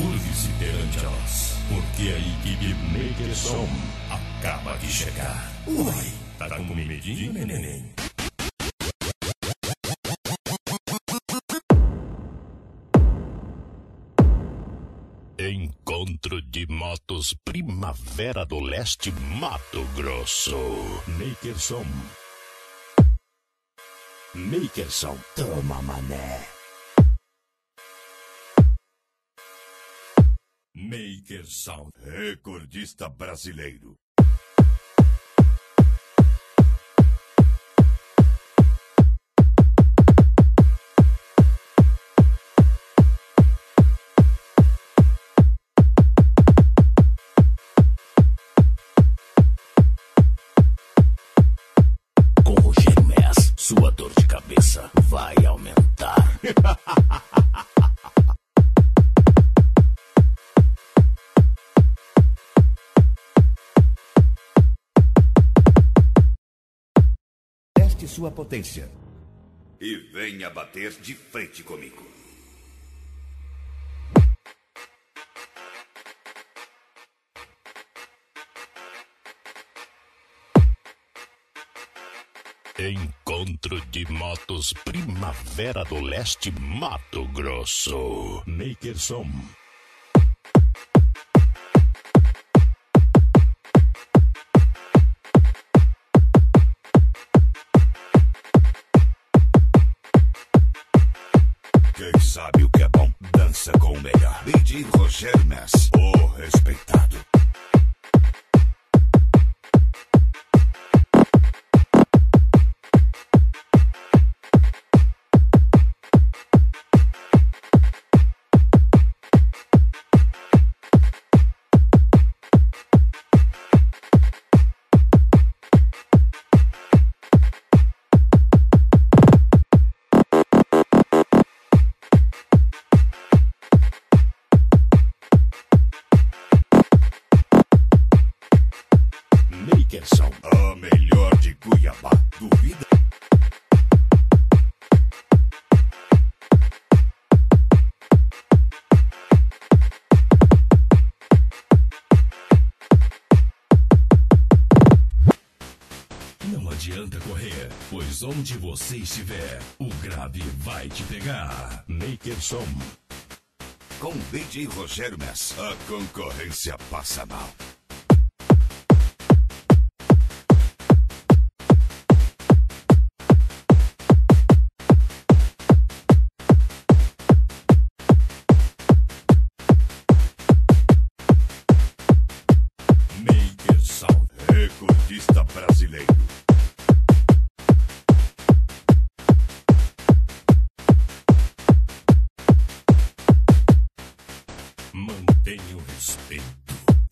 curve-se perante a nós, porque a equipe Makerson acaba de chegar. Uai, tá com medinho, neném? Encontro de motos Primavera do Leste, Mato Grosso. Makerson. Makerson, toma mané. Makerson, recordista brasileiro. Sua dor de cabeça vai aumentar. Teste sua potência. E venha bater de frente comigo. Encontro de motos Primavera do Leste, Mato Grosso. Makerson. Quem sabe o que é bom, dança com o melhor. DJ Rogério Mess, o respeitado. Makerson, a melhor de Cuiabá, duvida? Não adianta correr, pois onde você estiver, o grave vai te pegar. Makerson. Com DJ Rogério Mess, a concorrência passa mal. Recordista brasileiro. Mantenha o respeito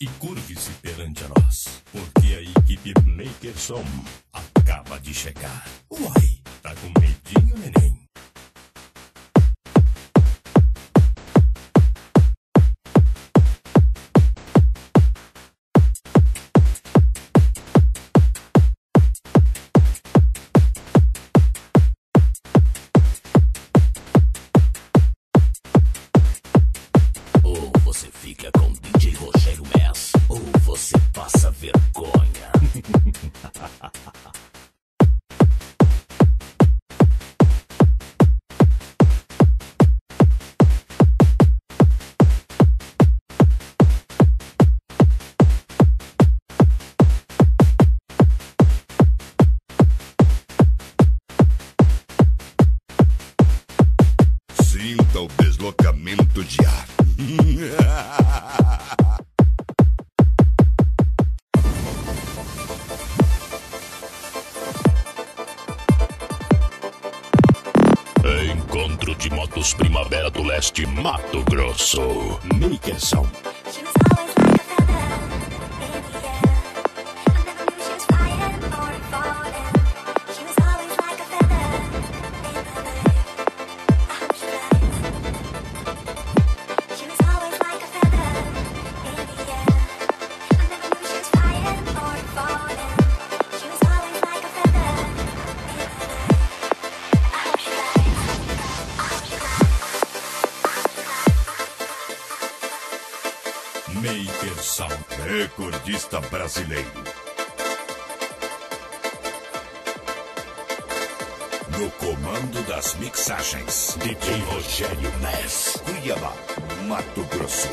e curve-se perante a nós, porque a equipe Makerson acaba de chegar. Uai, tá com medinho, neném? Você fica com DJ Rogério Mess, ou você passa vergonha. Sinta o deslocamento de ar. Encontro de motos Primavera do Leste, Mato Grosso. Makerson. Makerson, recordista brasileiro. No comando das mixagens, DJ Rogério Mess, Cuiabá, Mato Grosso.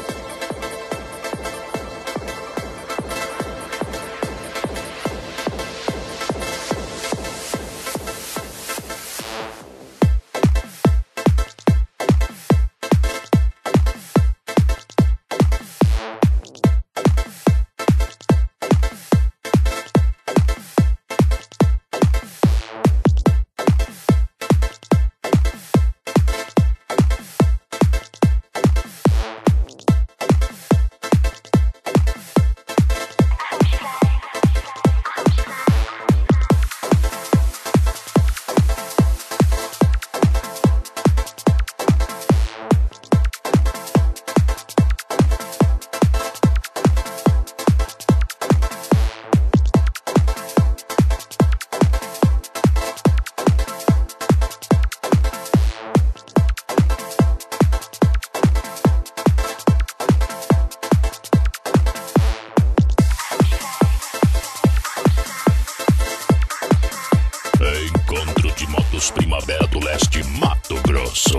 Encontro de motos Primavera do Leste, Mato Grosso.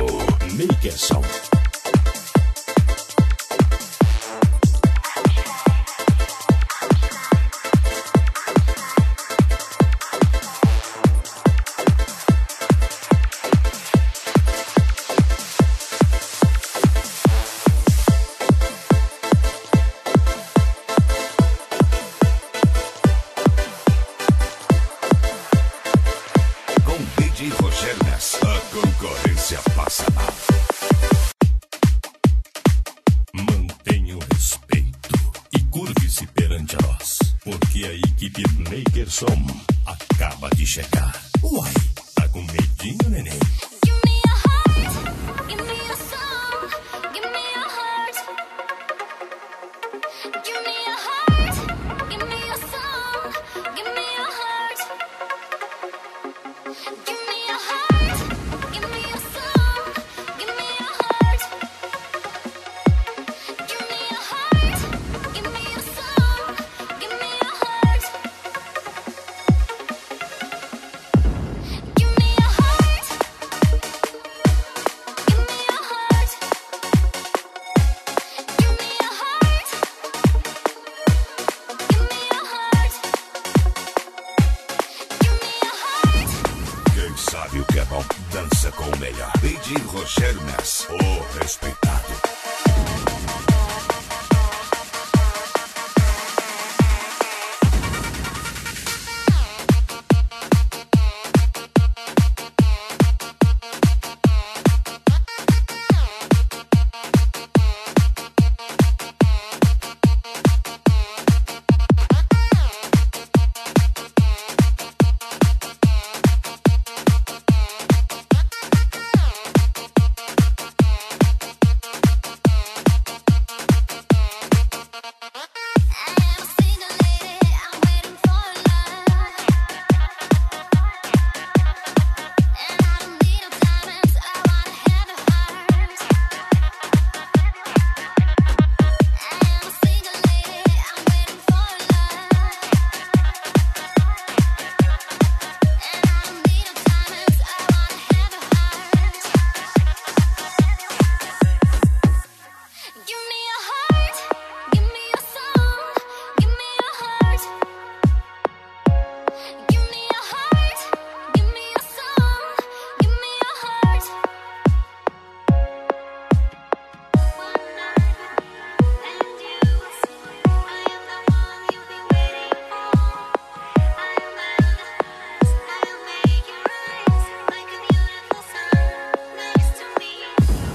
Makerson. DJ Rogério Mess, a concorrência passa mal. Mantenha o respeito e curve-se perante a nós, porque a equipe Makerson acaba de chegar. Uai, tá com medinho, neném? Sabe o que é bom? Dança com o melhor. DJ Rogério Mess, o respeitado.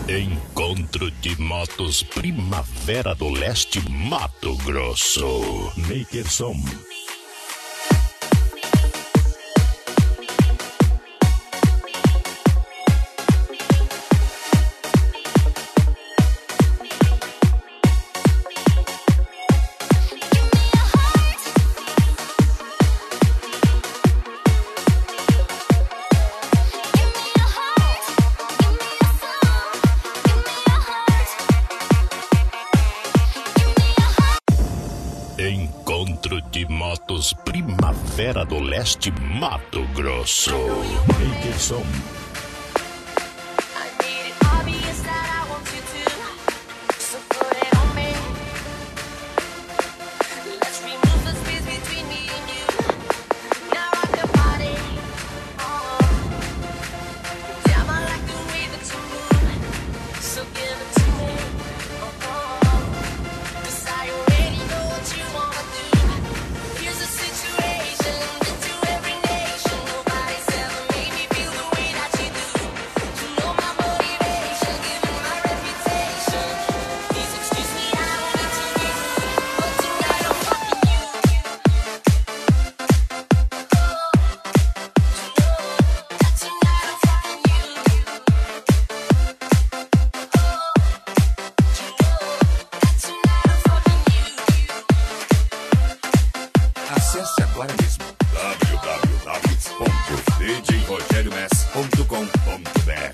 Encontro de motos Primavera do Leste, Mato Grosso. Makerson. Give me your Encontro de motos Primavera do Leste, Mato Grosso. Makerson. Acesse agora mesmo www.djrogeromess.com.br.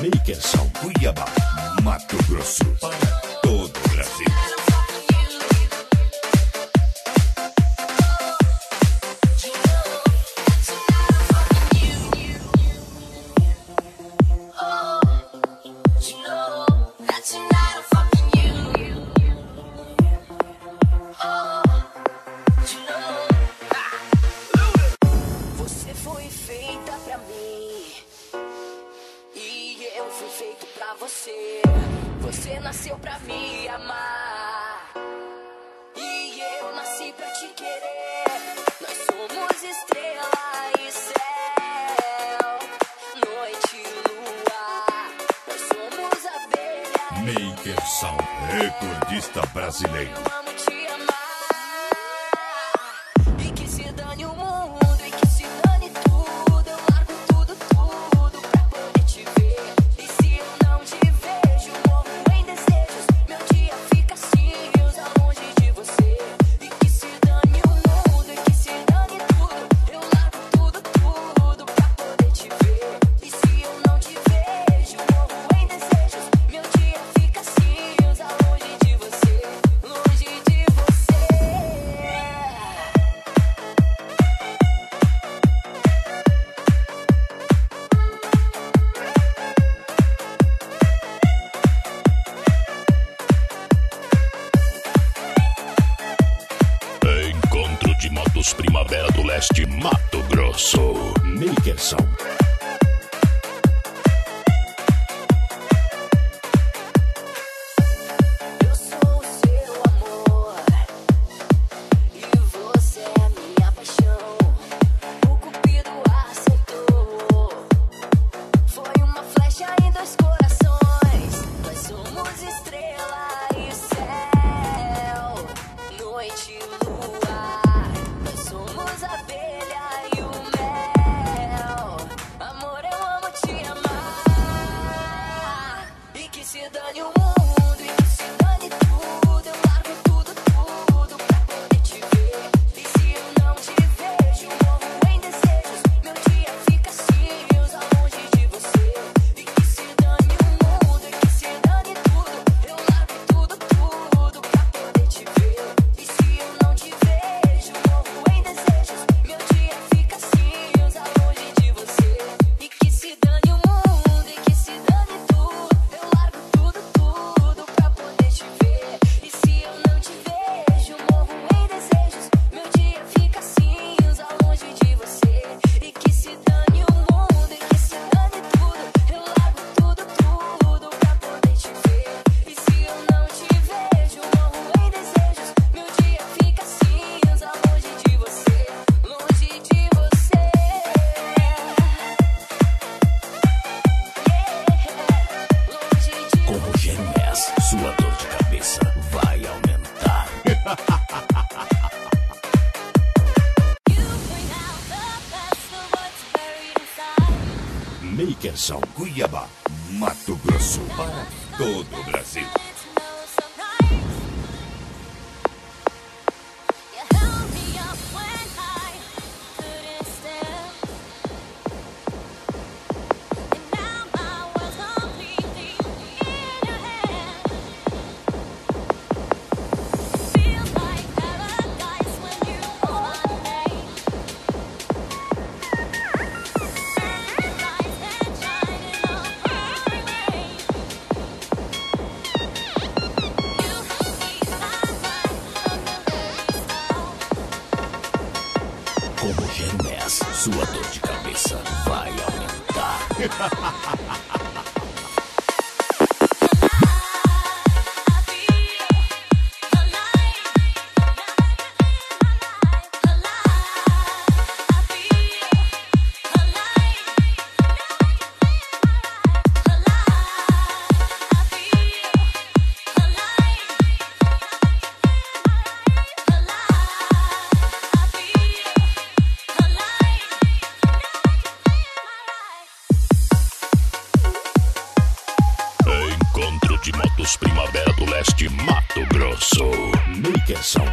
Makerson, Cuiabá, Mato Grosso, para todo o Brasil. Você foi feita pra mim e eu fui feito pra você. Você nasceu pra me amar e eu nasci pra te querer. Nós somos estrela e céu, noite e lua. Nós somos abelha e Makerson, recordista brasileiro. eu amo te amar. E que se dane o mundo, e que se dane tudo. Eu largo tudo, tudo pra poder te ver. E se eu não te vejo, morro em desejos. Meu dia fica cinza longe de você. E que se dane o mundo, e que se dane tudo. Eu largo tudo, tudo pra poder te ver. E se eu não te vejo, morro em desejos. Meu dia fica cinza longe de você. Longe de você. Encontro de motos Primavera do Leste, Mato Grosso. Makerson. Eu sou o seu amor e você é minha paixão. O cupido acertou. Foi uma flecha em dois corações. Nós somos estrela e céu, noite e lua. Nós somos a abelha e o mel. Amor, eu amo te amar. E que se dane o mundo, e que se dane tudo. Eu largo tudo, tudo pra poder te ver. E se eu não te vejo, morro em desejos. Meu dia fica cinza longe de você. E que se dane o mundo, e que se dane tudo. Eu largo tudo, tudo pra poder te ver. E se eu não te vejo, morro em desejos. Meu dia fica cinza longe de você. E que se dane o mundo, e que se dane tudo. Eu largo tudo, tudo Makerson, Cuiabá, Mato Grosso, para todo o Brasil. Com Rogério Mess, sua dor de cabeça vai aumentar. Encontro de motos Primavera do Leste, Mato Grosso. Makerson.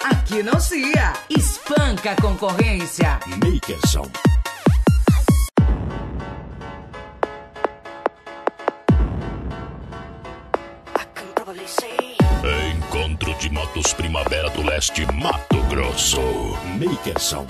Aqui não se ia, espanca a concorrência. Makerson. Encontro de motos Primavera do Leste, Mato Grosso. Makerson.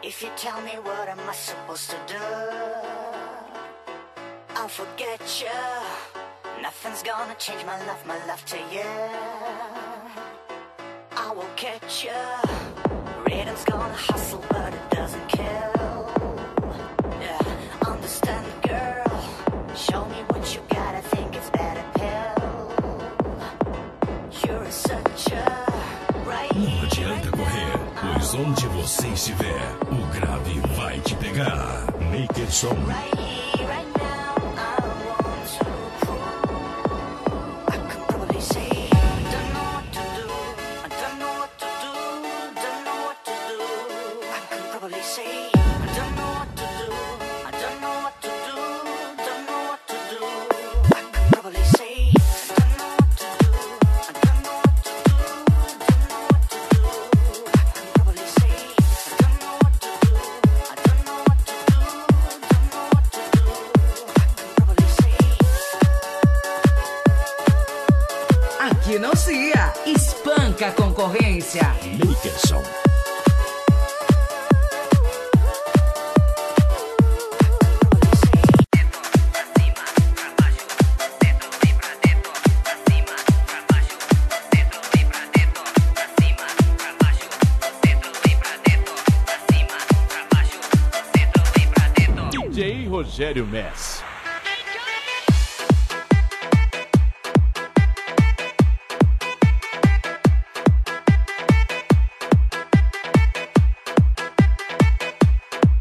If you tell me what am I supposed to do, I'll forget you. Nothing's gonna change my love to you. I will catch you. Rhythm's gonna hustle, but it doesn't kill. Yeah, understand, girl. Show me what you got. I think it's better pill. You're such a Não adianta correr, pois onde você estiver, o grave vai te pegar. Makerson. Aqui não se ia, espanca a concorrência. Rogério Mess.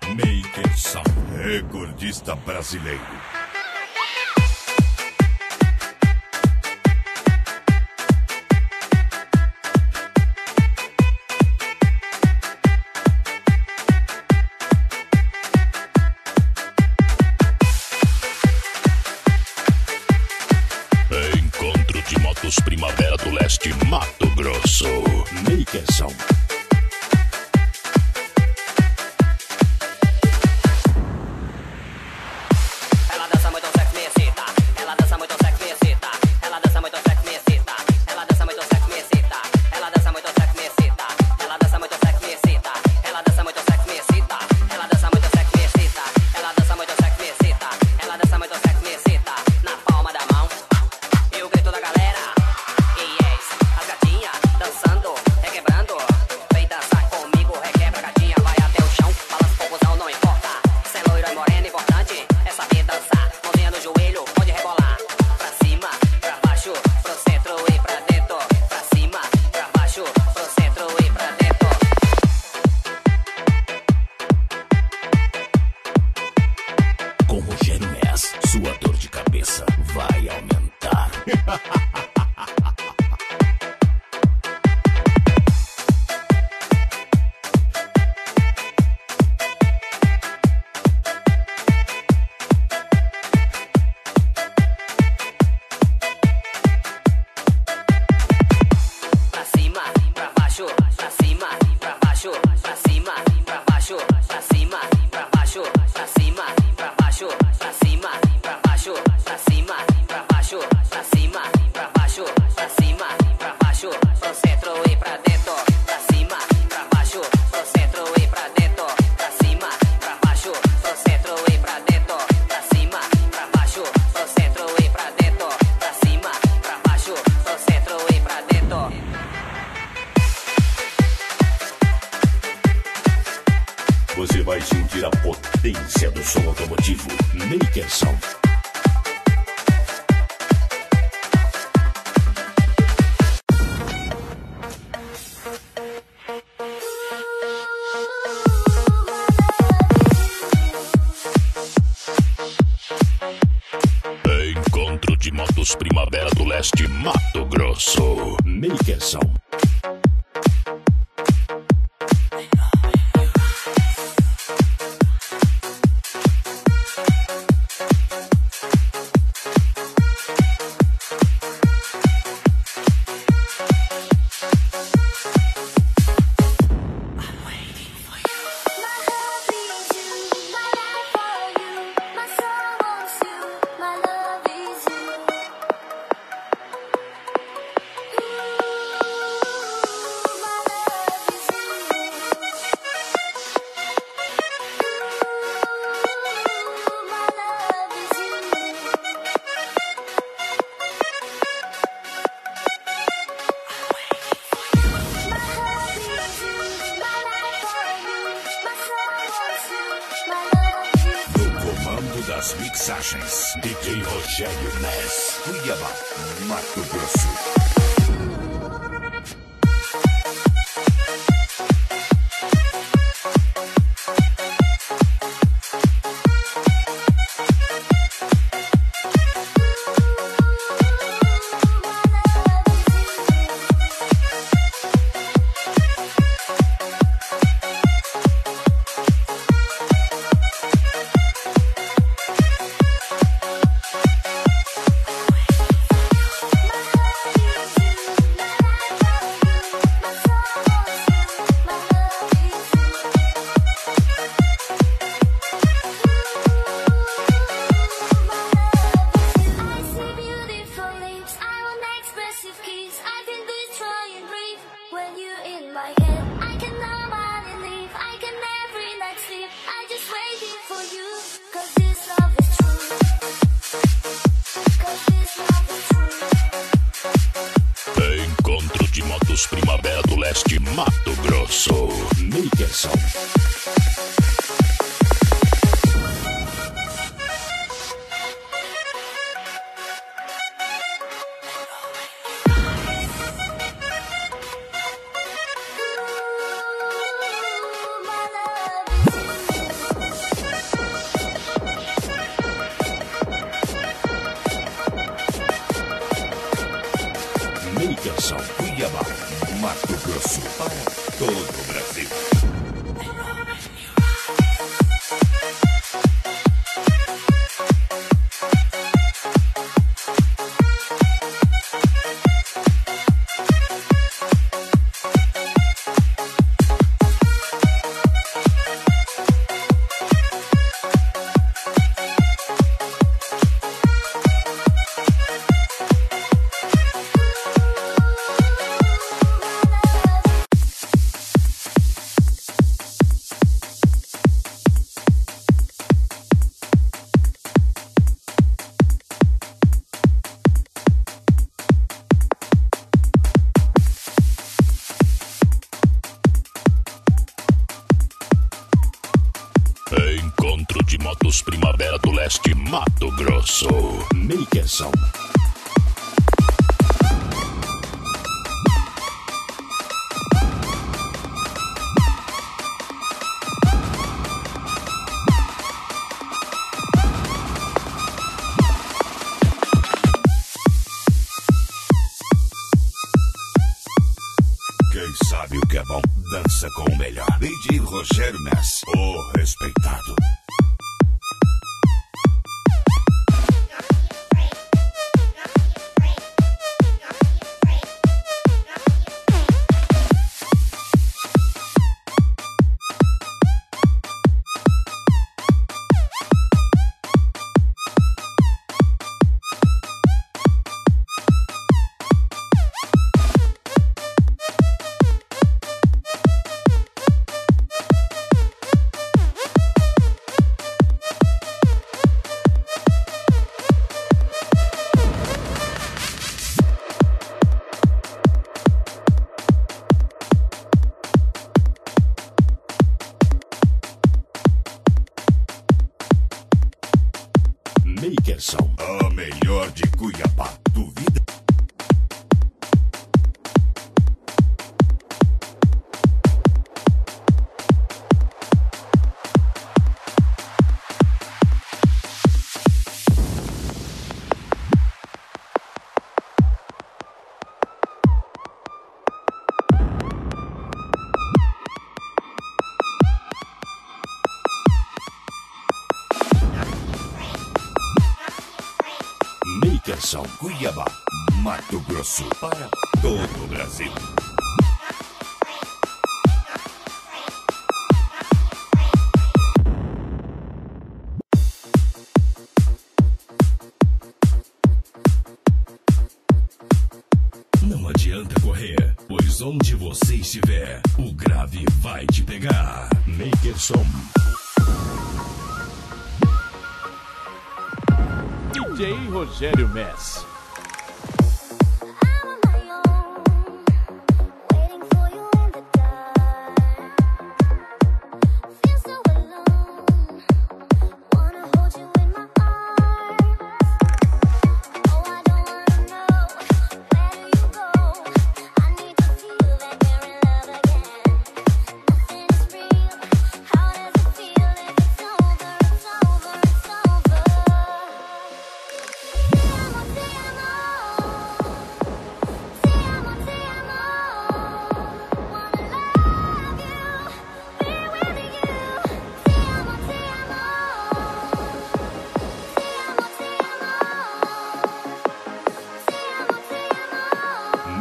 Makerson, recordista brasileiro. Encontro de motos Primavera do Leste, Mato Grosso. Makerson. Com Rogério Mess, sua dor de cabeça vai aumentar. Pra cima, pra baixo, pra cima, pra baixo, pra cima, pra baixo, pra cima, pra baixo, pra cima, pra baixo, pra cima, pra baixo, pra cima, pra baixo, pra cima, pra baixo, pra cima, pra baixo, pro centro e pra dentro, pra cima, pra baixo, pro centro e pra dentro, pra cima, pra baixo, pro centro e pra dentro, pra cima, pra baixo, pro centro e pra dentro, pra cima, pra baixo, pro centro e pra dentro. Você vai sentir a potência do som automotivo Makerson. Encontro de motos Primavera do Leste, Mato Grosso. Makerson. Das mixagens, DJ Rogério Mess, Cuiabá, Mato Grosso. Primavera do Leste, Mato Grosso. Makerson. Cuiabá, Mato Grosso, para todo o Brasil. Encontro de Motos Primavera do Leste, Mato Grosso. Makerson. Quem sabe o que é bom, dança com o melhor. DJ Rogério Mess, o respeitado. Makerson. A melhor de Cuiabá, duvida? Makerson. Cuiabá, Mato Grosso, para todo o Brasil. Não adianta correr, pois onde você estiver, o grave vai te pegar. Makerson. DJ Rogério Mess.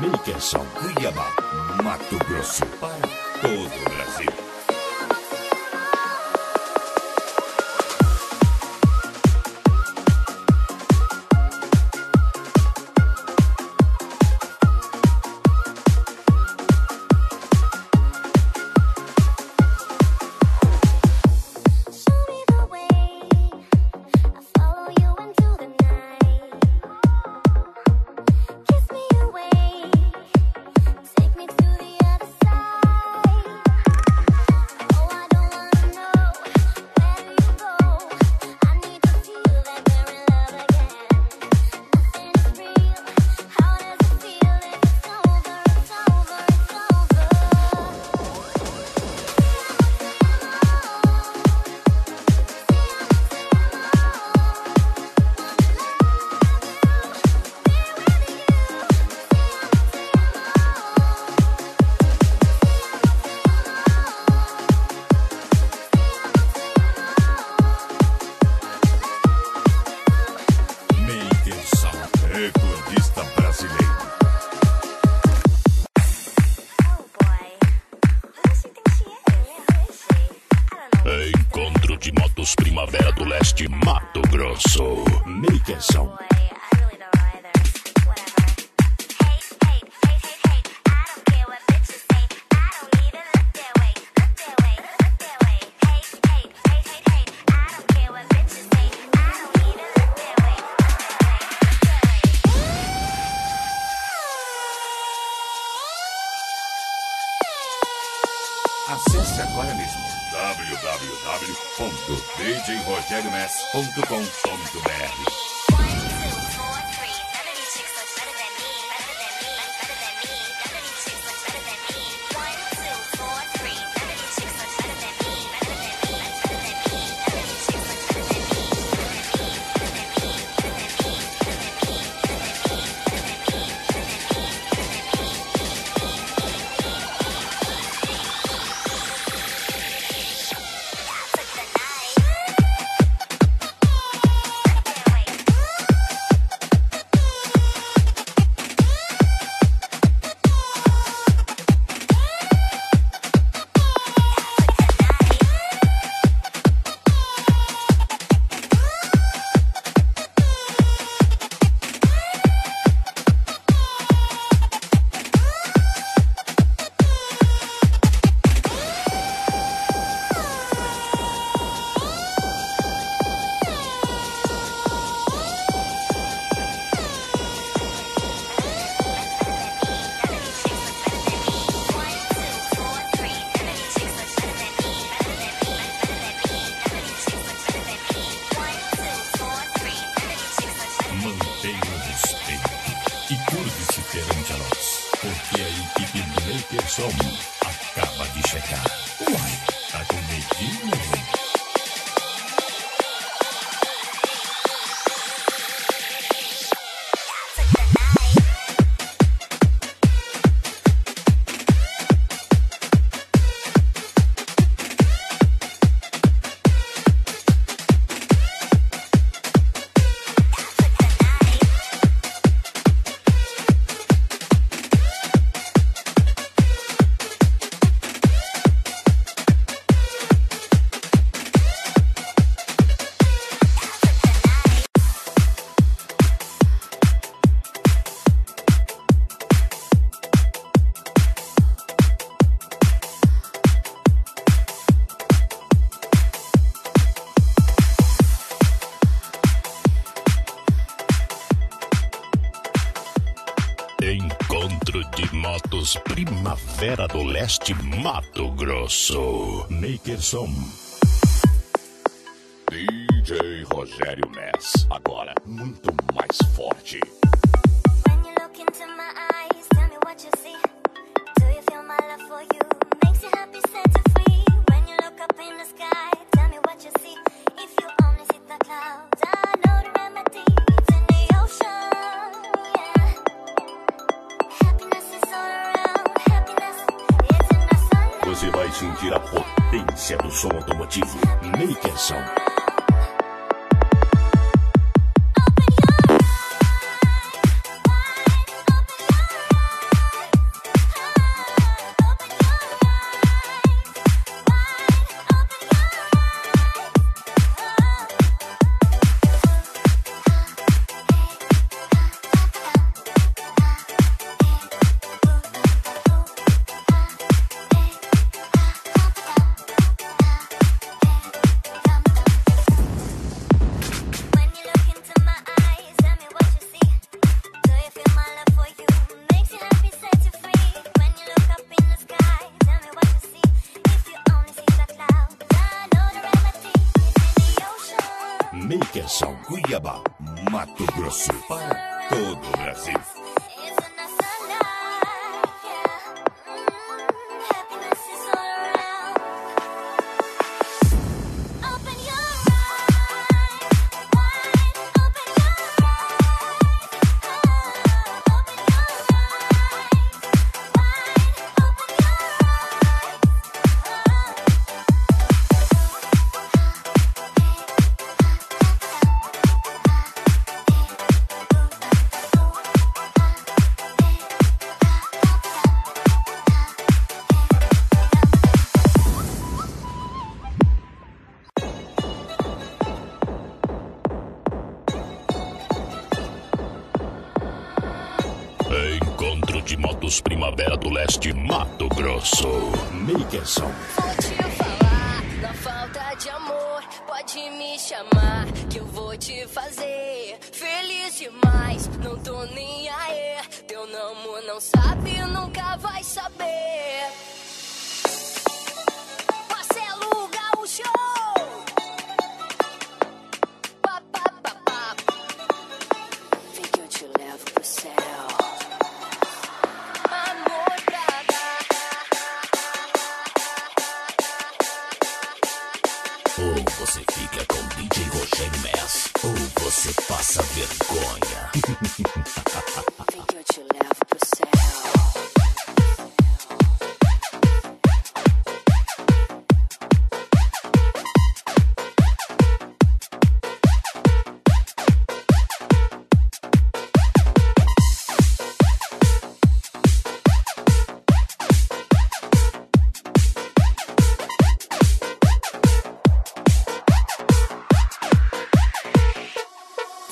Makerson. Cuiabá, Mato Grosso, para todo o Brasil. Take me to the other side. de motos Primavera do Leste, Mato Grosso. Makerson. Acesse agora mesmo www.djrogeriomess.com.br. Porque a equipe Makerson acaba de chegar. Uai, tá com medinho? Encontro de motos Primavera do Leste, Mato Grosso. Makerson. DJ Rogério Mess, agora muito mais forte. When you look into my eyes, tell me what you see. Do you feel my love for you? Makes you happy, set you free. When you look up in the sky, tell me what you see. If you only see the clouds, I know the remedy. It's in the ocean, yeah. Happiness is all around. Happiness, it's in the sun. Você vai sentir a potência do som automotivo. Makerson. Makerson, Cuiabá, Mato Grosso, para todo o Brasil. Motos Primavera do Leste, Mato Grosso. Makerson. Vou te falar, na falta de amor, pode me chamar, que eu vou te fazer feliz demais. Não tô nem aí, teu namo não sabe, nunca vai saber. Marcelo Gaúcho. Vem que eu te levo pro céu. Amor pra dar. Ou você fica com DJ Rogério Mess, ou você passa vergonha. Vem que eu te levo pro céu.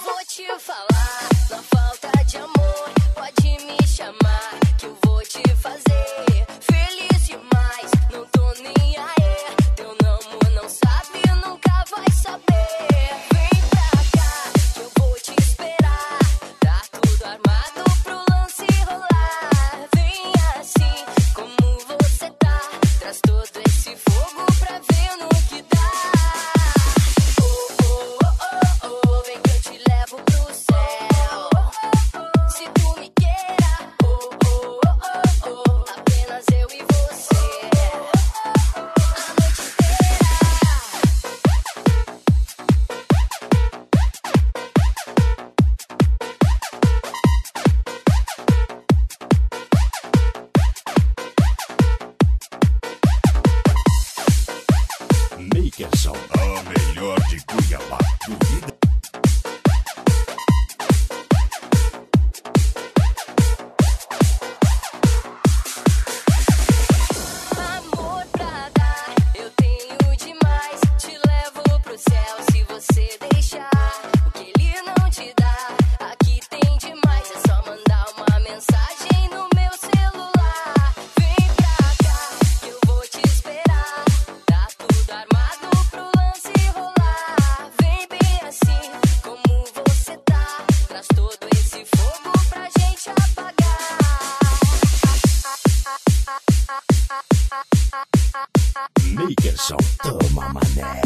Vou te falar, na falta de amor, pode me chamar, que eu vou te fazer feliz demais. Não tô nem aí, teu namo não sabe, nunca vai saber. Vem pra cá, que eu vou te esperar, tá tudo armado pro lance rolar. Vem assim, como você tá, traz todo esse fogo pra ver no que dá. Vem que eu te levo pro céu. Se tu me queira, apenas eu e você. A noite Makerson. A melhor de Cuiabá. Duvida? amor pra dar, eu tenho demais. Te levo pro céu se você deixar. O que ele não te dá, aqui tem demais. É só mandar uma mensagem no meu celular. Vem pra cá, que eu vou te esperar. Tá tudo armado pro lance rolar. Vem bem assim, como você tá. Traz todo esse fogo pra gente apagar. Makerson. Toma, mané.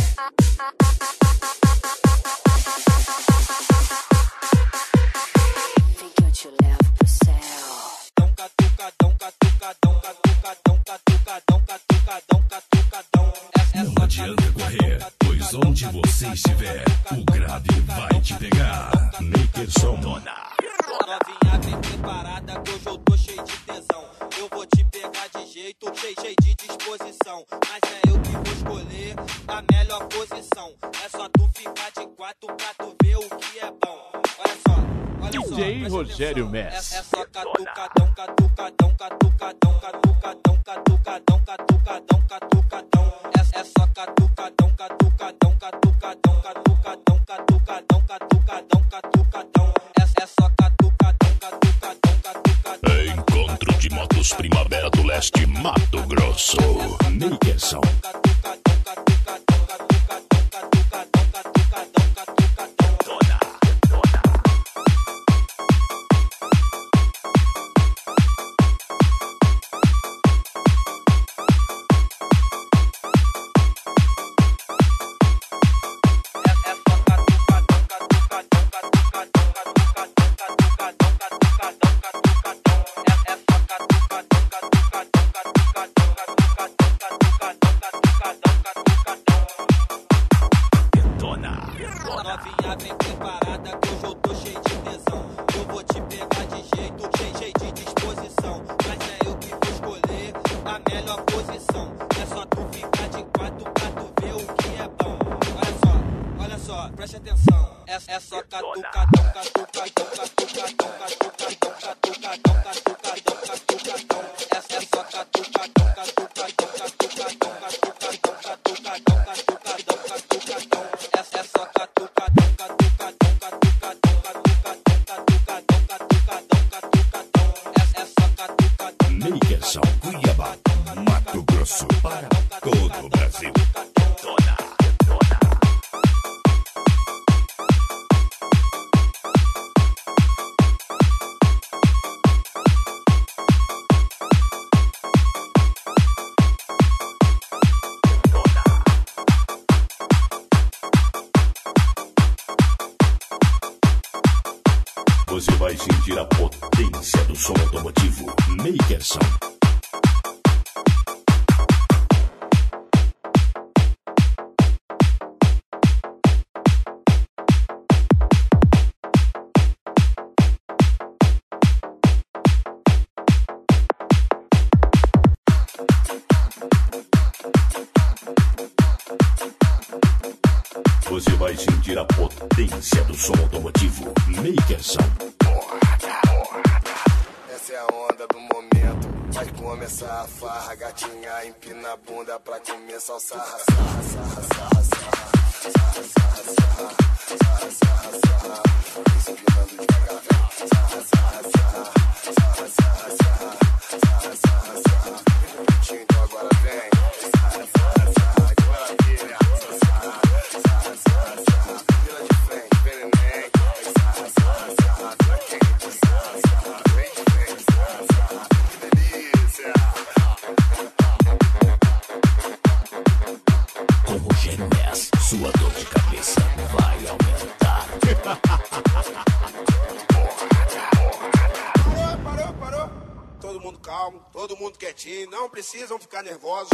Vem que eu te levo pro céu. Não adianta correr, pois onde você estiver, o grave vai te pegar. Makerson. Novinha, vem preparada que hoje eu tô cheio de tesão. Eu vou te pegar de jeito, cheio de disposição. Mas é eu que vou escolher a melhor posição. É só tu ficar de quatro pra tu ver o que é bom. Olha só, olha só. DJ presta Rogério atenção. Mess. É só catucadão, catucadão, catucadão, catucadão, catucadão, catucadão, catucadão. É só catucadão, catucadão, catucadão, catucadão, catucadão, catucadão, catucadão. É só catucadão, catucadão, catucadão. Encontro de Motos Primavera do Leste, Mato Grosso. Makerson. Novinha, vem preparada que hoje eu tô cheio de tesão. Eu vou te pegar de jeito, cheio de disposição. Mas é eu que vou escolher a melhor posição. É só tu ficar de quatro pra tu ver o que é bom. Olha só, preste atenção. É só catucadão, catucadão, catucadão, catucadão, catucadão, catucadão, catucadão. É só catucadão, catucadão, catucadão, catucadão, catucadão, catucadão, catucadão. É só catucadão, catucadão, catucadão, catucadão, catucadão, catucadão, catucadão. É só catucadão. vai sentir a potência do som automotivo Makerson. Você vai sentir a potência do som automotivo Makerson. Essa é a onda do momento. Vai começar a farra, gatinha, empina a bunda pra começar o sarra, sarra, sarra, sarra, sarra, sarra, sarra, sarra, sarra, sarra, sarra. Empinando devagar, sarra, sarra, sarra, sarra, sarra, sarra, sarra, sarra, sarra. Então agora vem, sarra, sarra, sarra, que maravilha, sarra, sarra, sarra, sarra. Vira de frente, vem neném, sarra, sarra, sarra, tá quente, sarra, sarra, vem de frente, sarra, sarra, que delícia. Com Rogério Mess, sua dor de cabeça vai aumentar. Parou. Todo mundo calmo, todo mundo quietinho, não precisam ficar nervosos.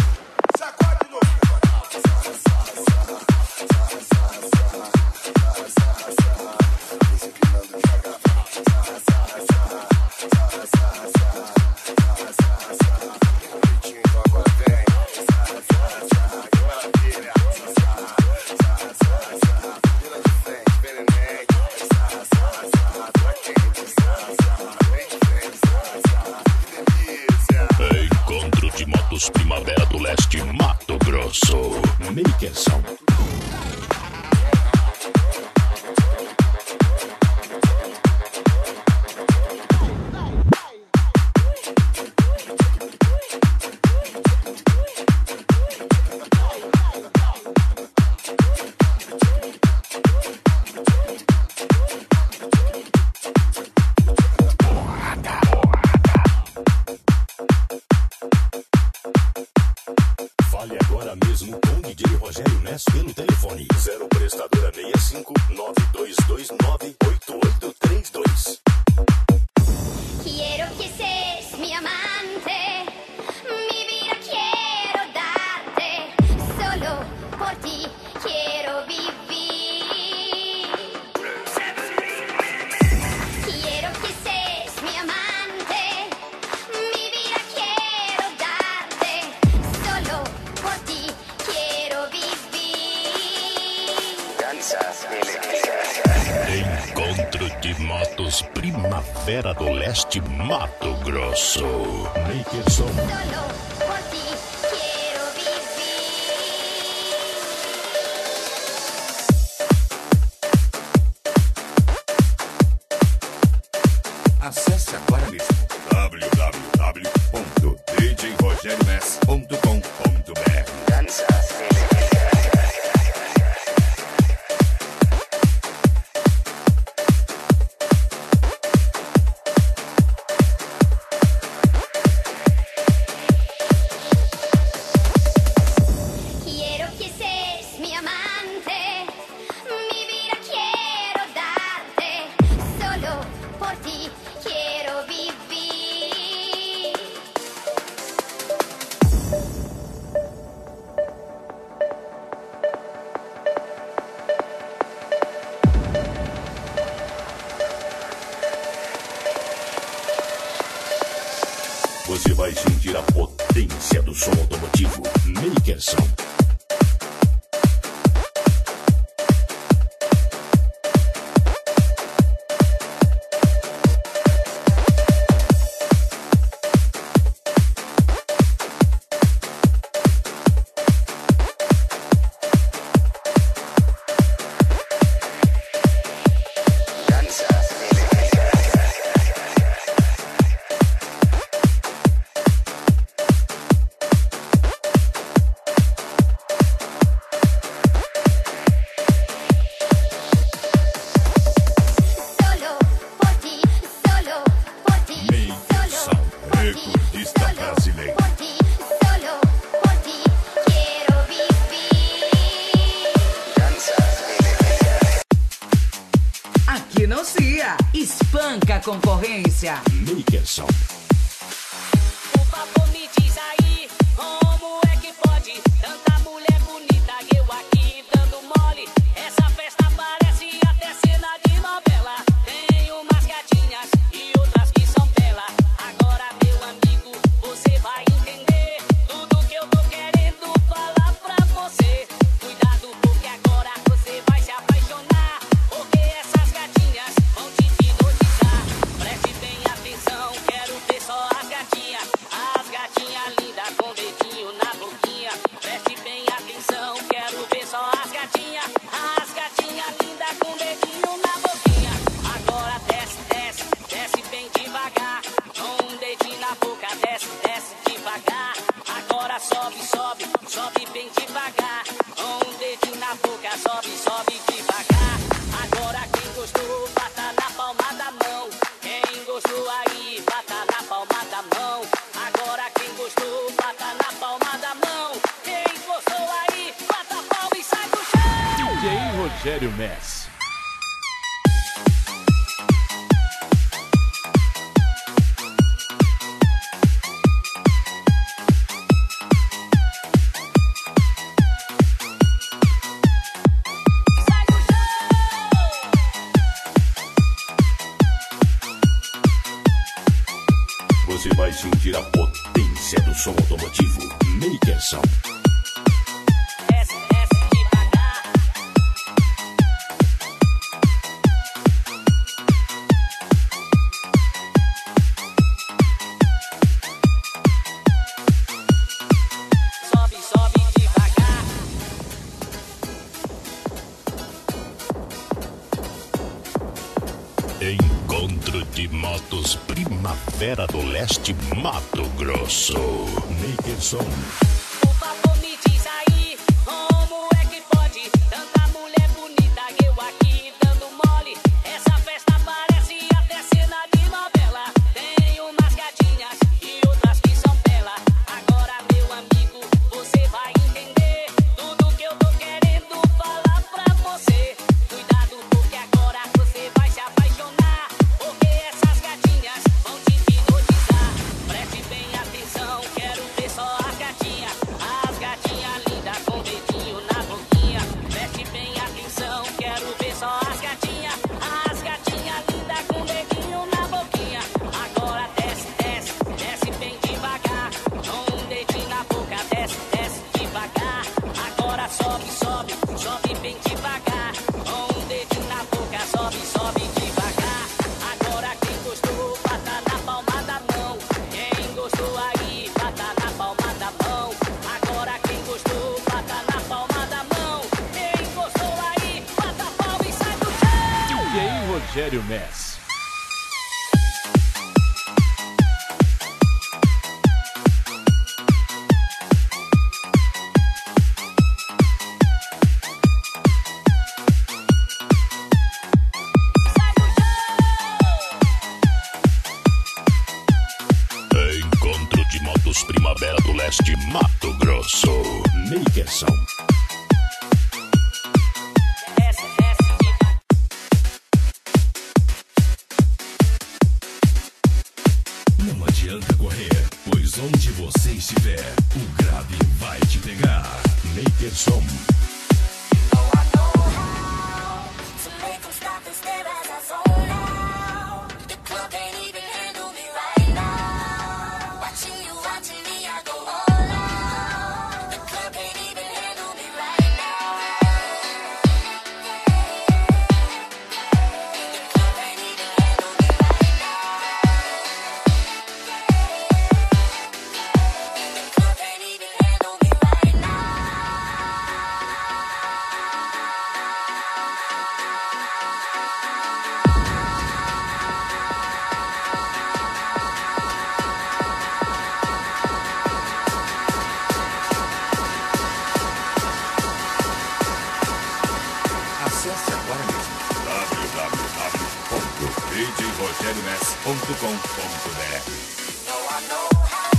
Sacode de novo. Sarra, sarra, sarra, sarra, sarra, sarra, sarra, sarra, sarra. Empinando devagar. Sarra, sarra, sarra, sarra, sarra, sarra, sarra, sarra, sarra. Então agora vem. Sarra, sarra, sarra, que maravilha. Sarra, sarra, sarra, sarra. Vira de frente, vem neném. Sarra, sarra, sarra, tá quente. Sarra, sarra, vem de frente. Sarra, sarra, que delícia. Encontro de motos Primavera do Leste, Mato Grosso. Makerson. Fale agora mesmo com o DJ Rogério Mess pelo telefone 0 prestadora 65 9229 8832. Quiero que seas mi amante, mi vida quiero darte, solo por ti quiero vivir. Quiero que seas mi amante, mi vida quiero darte, solo por ti quiero vivir. Encontro de motos Primavera do Leste, Mato Grosso. Makerson. Solo por ti quiero vivir. Acesse agora mesmo www.djrogeriomess.com.br. Quiero que seas mi amante, mi vida quiero darte, solo por ti quiero vivir. Você vai sentir a potência do som automotivo Makerson. denuncia. Espanca a concorrência. Makerson. Por favor, me diz aí, como é que pode tanta mulher bonita e eu aqui dando mole? Essa festa parece até cena de novela. Tem umas gatinhas e outras que são belas. Agora, meu amigo, você vai entender tudo que eu tô querendo falar pra você. Cuidado, porque agora você vai se apaixonar, porque essas gatinhas vão te hipnotizar. Preste bem atenção, quero ver só as gatinhas. As gatinhas lindas com dedinho na boquinha. Preste bem atenção, quero ver só as gatinhas. As gatinhas lindas com dedinho na boquinha. Agora desce, desce, desce bem devagar. Com um dedinho na boca, desce, desce devagar. Agora sobe, sobe, sobe bem devagar. Com um dedinho na boca, sobe, sobe devagar. Agora quem gostou, bata na palma da mão. Quem gostou aí, bata na palma da mão. Agora quem gostou, bata na palma da mão. Quem gostou aí, bata a palma e sai do chão. DJ Rogério Mess. Sai do chão. Você vai sentir a potência do som automotivo. Makerson. Desce, desce devagar. Sobe, sobe devagar. Encontro de motos Primavera do Leste, Mato Grosso. Makerson. Por favor, me diz aí, como é que pode tanta mulher bonita e eu aqui dando mole? Essa festa parece até cena de novela. Tem umas gatinhas e outras que são belas. Agora, meu amigo, você vai entender tudo que eu tô querendo falar pra você. Cuidado, porque agora você vai se apaixonar, porque essas gatinhas vão te hipnotizar. Preste bem atenção, quero ver só as gatinhas. As gatinhas lindas com dedinho na boquinha. Preste bem atenção, quero ver só as gatinhas. As gatinhas lindas com dedinho na boquinha. Agora desce, desce, desce bem devagar. Com um dedinho na boca, desce, desce devagar. Agora sobe, sobe, sobe bem devagar. Com um dedinho na boca, sobe, sobe devagar. Agora quem gostou, bata na palma da mão. Quem gostou aí, bata na palma da mão. Agora quem gostou, bata na palma da mão. Quem gostou aí, bata a palma e sai do chão. DJ Rogério Mess. Sai do chão. Encontro de motos Primavera do Leste, Mato Grosso. Makerson. Desce, desce devagar. Não adianta correr, pois onde você estiver, o grave vai te pegar. Makerson. Oh, I know how to make them stop and stare as I zone out. The club ain't even handle me right now. Watching you, watching me, I go all out. The club ain't even handle me right now. The club ain't even handle me right now. The club ain't even handle me right now. Acesse agora mesmo www.djrogeriomess.com.br. No, I know how.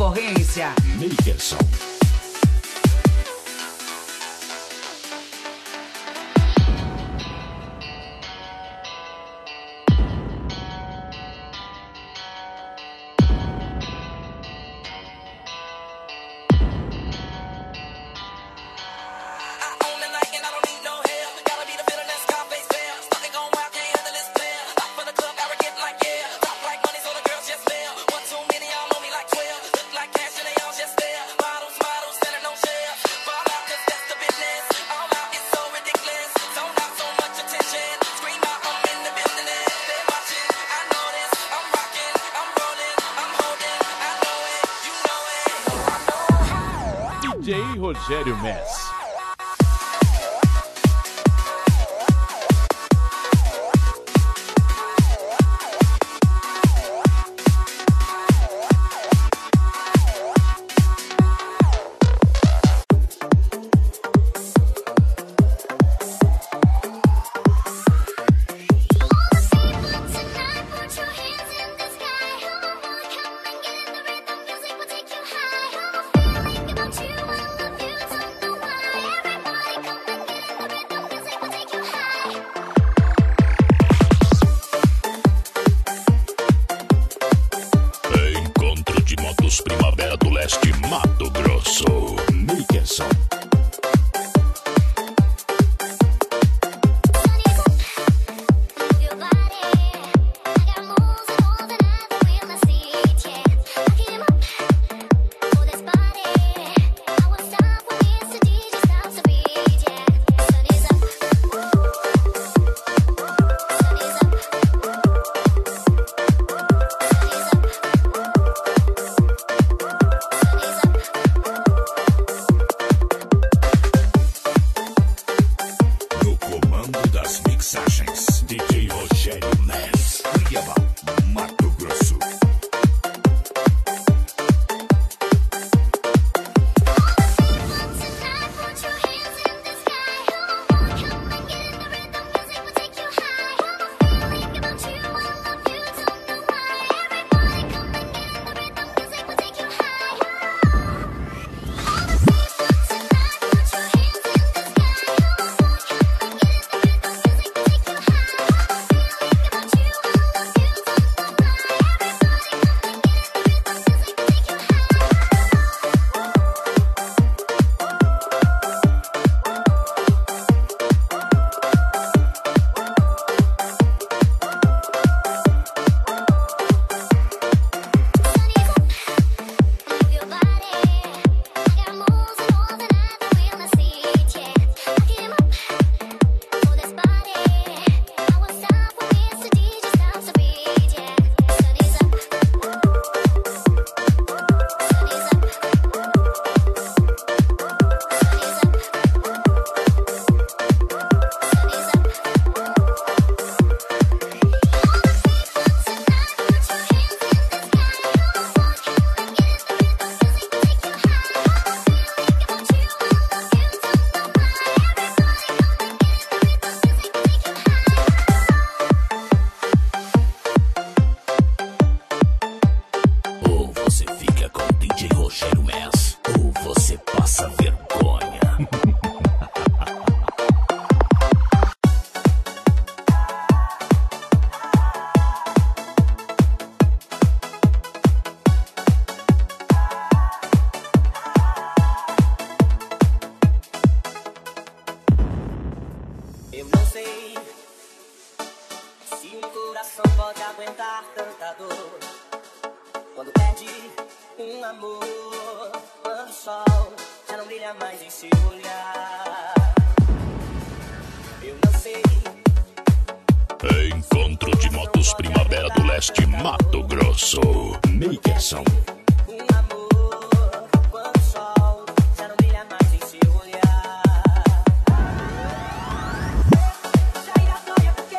concorrência. Makerson. DJ Rogério Mess. Encontro de motos Primavera do Leste, Mato Grosso. Makerson. No comando das mixagens, DJ Rogério Mess, Cuiabá, Mato Grosso. Ou você fica com DJ Rogério Mess, ou você passa vergonha. Eu não sei se um coração pode aguentar tanta dor quando perde um amor, quando o sol já não brilha mais em seu olhar. Eu não sei. Encontro de motos Primavera do Leste, Mato Grosso. Makerson. Um amor, quando o sol já não brilha mais em seu olhar. Já irá sonhar porque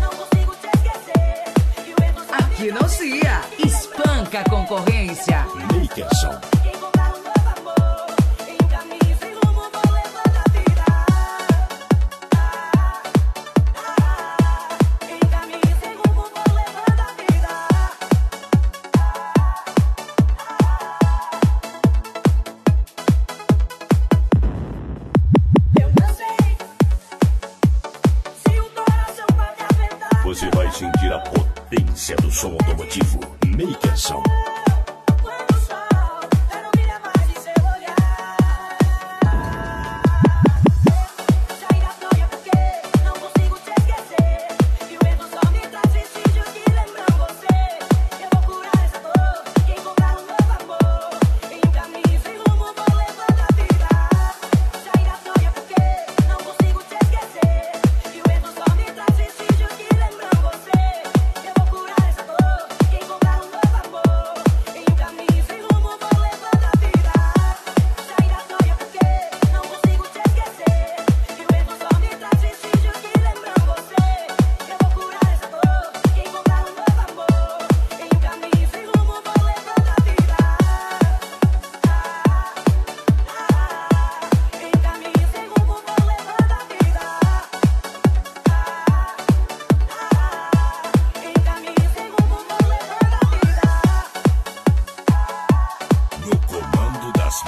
não consigo te esquecer. E o erro só Aqui não cia, espanca a concorrência. Makerson. encontrar um novo amor em um caminho sem rumo, vou levando a vida. Em um caminho sem rumo, vou levando a vida. vai sentir a potência do som automotivo. Maker Som.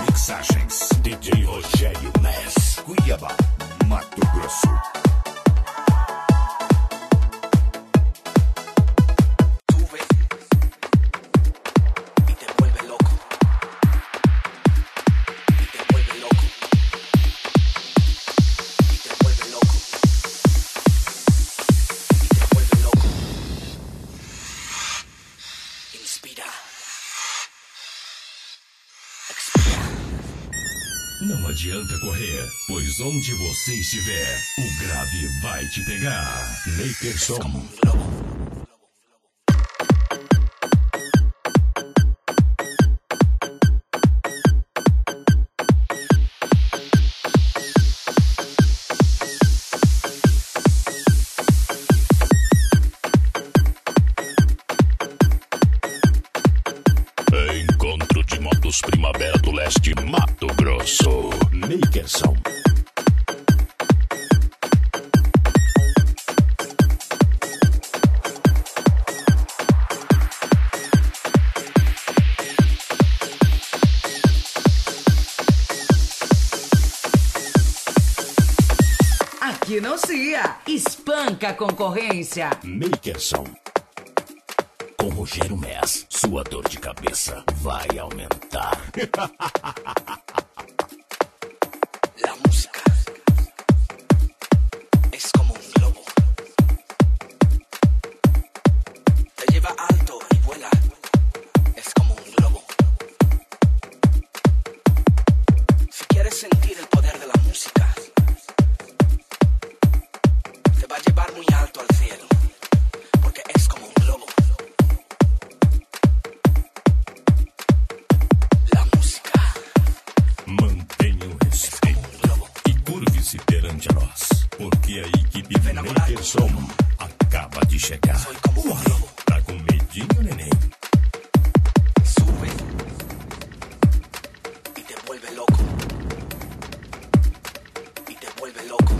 Mixagens DJ Rogério Mess, Cuiabá, Mato Grosso. Não adianta correr, pois onde você estiver, o grave vai te pegar. Maker Som. Encontro de motos Primavera do Leste, Mato Grosso. Maker Som. Aqui não cia, espanca a concorrência. Maker Som. Com Rogério Mess, sua dor de cabeça vai aumentar. La música es como un globo. Te lleva alto y vuela. Es como un globo. Si quieres sentir el poder de la música, te va a llevar muy alto al cielo. Porque es como un globo. Mantenha o respeito e curve-se perante a nós, porque a equipe Maker Som acaba de chegar. Uau, tá com medinho, neném? Sube y te vuelve loco. Y te vuelve loco.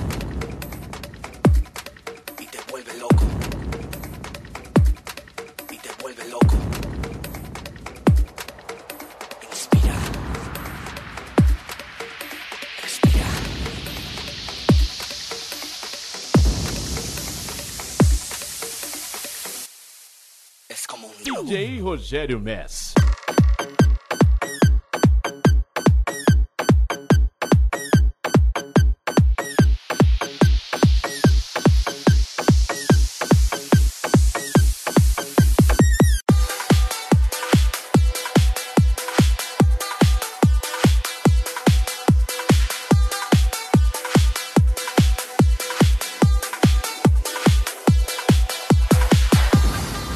Y te vuelve loco. Y te vuelve loco. Inspira. Expira. Es como un globo. DJ Rogério Mess.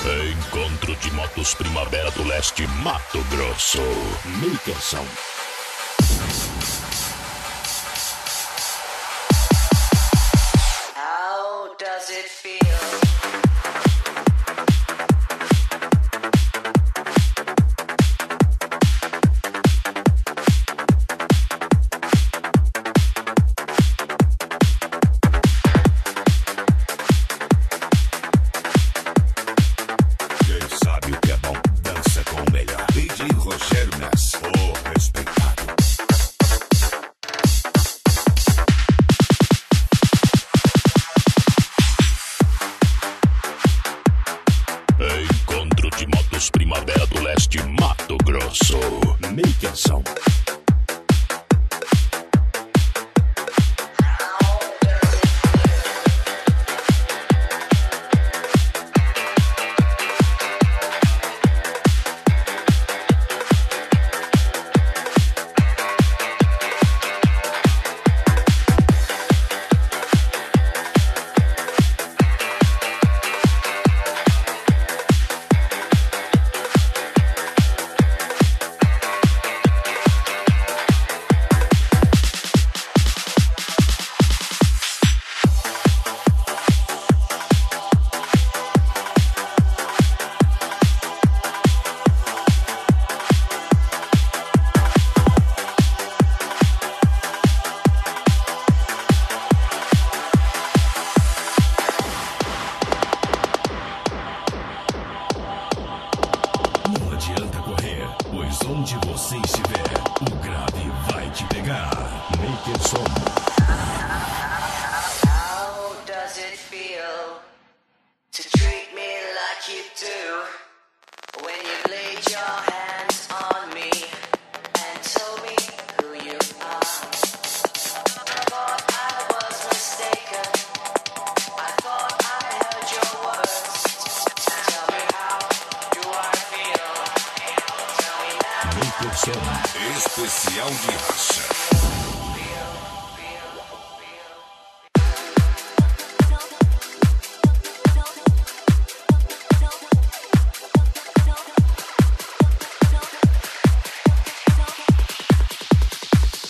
Encontro de motos Primavera do Leste, Mato Grosso. Maker Som. How does it feel? Quem sabe o que é bom, dança com o melhor. DJ Rogério Mess, o respeito. Makerson. Não adianta correr, pois onde você estiver, o grave vai te pegar. Makerson. How does it feel to treat me like you do? When you laid your hands on me and told me who you are. I thought I was mistaken. I thought I heard your words. Tell me how do I feel? Tell me now. Makerson. Especial de racha.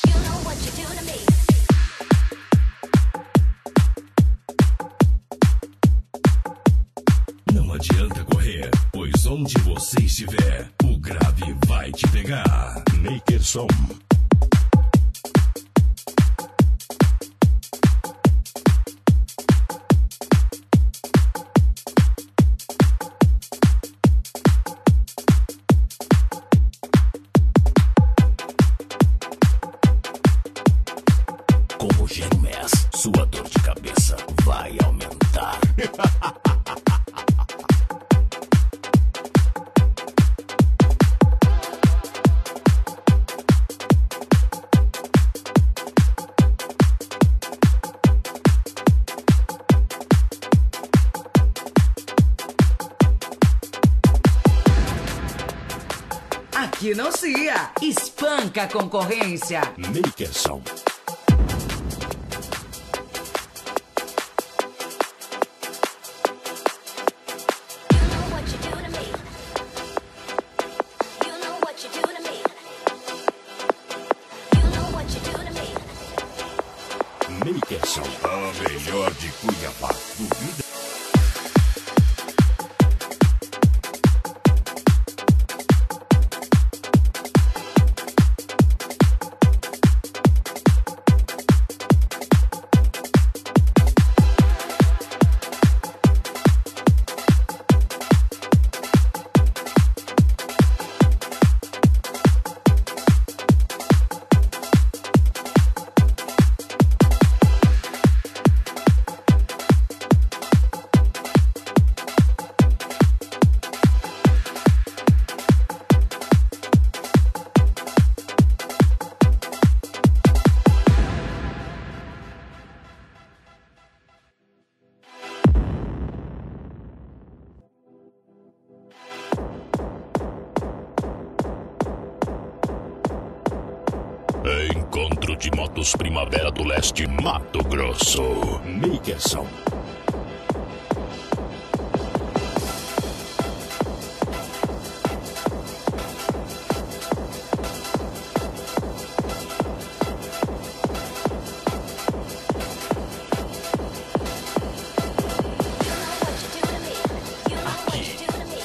You know what you do to me. Não adianta correr, pois onde você estiver, o grave vai te pegar. Makerson. Com Rogério Mess, sua dor de cabeça vai aumentar. Aqui não cia, espanca a concorrência. Makerson. You know what you do to me. You know what you do to me. You know what you do to me. Makerson. A melhor de Cuiabá. Duvida? Encontro de Motos Primavera do Leste, Mato Grosso. Makerson.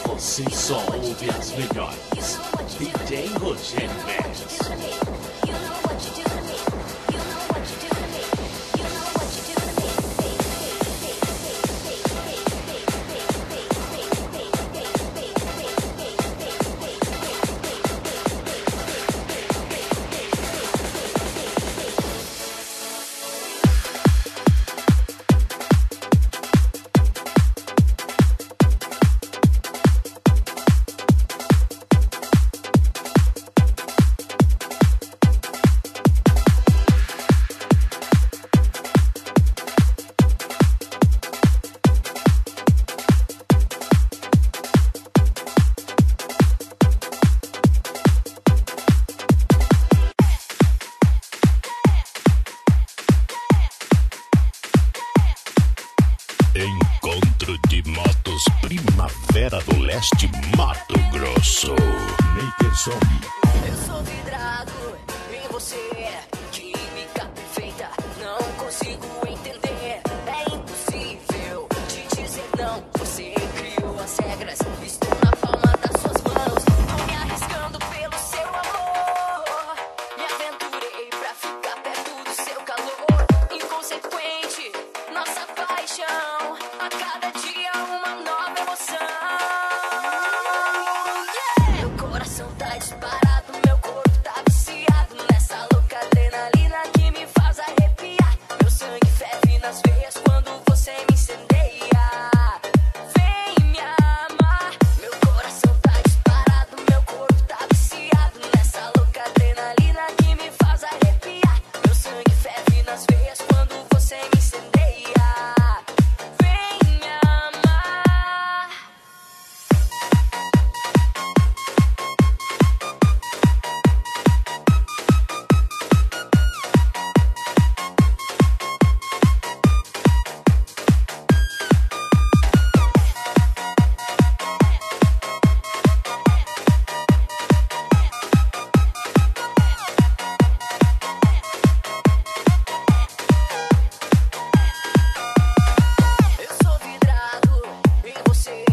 Você só ouve as melhores. DJ Rogério Mess. Encontro de motos Primavera do Leste, Mato Grosso. Makerson. Eu sou vidrado em você, química perfeita, não consigo entender. É impossível te dizer não. Você criou as regras, estou na palma das suas mãos. Tô me arriscando pelo seu amor. Me aventurei pra ficar perto do seu calor. Inconsequente, nossa paixão. A cada dia uma nova emoção. Meu coração tá disparado, meu corpo tá viciado nessa louca adrenalina que me faz arrepiar. Meu sangue ferve nas veias quando você me incendeia. Vem me amar. Meu coração tá disparado, meu corpo tá viciado nessa louca adrenalina que me faz arrepiar. Meu sangue ferve nas veias quando você me incendeia. Vem me amar. Eu sou vidrado em você,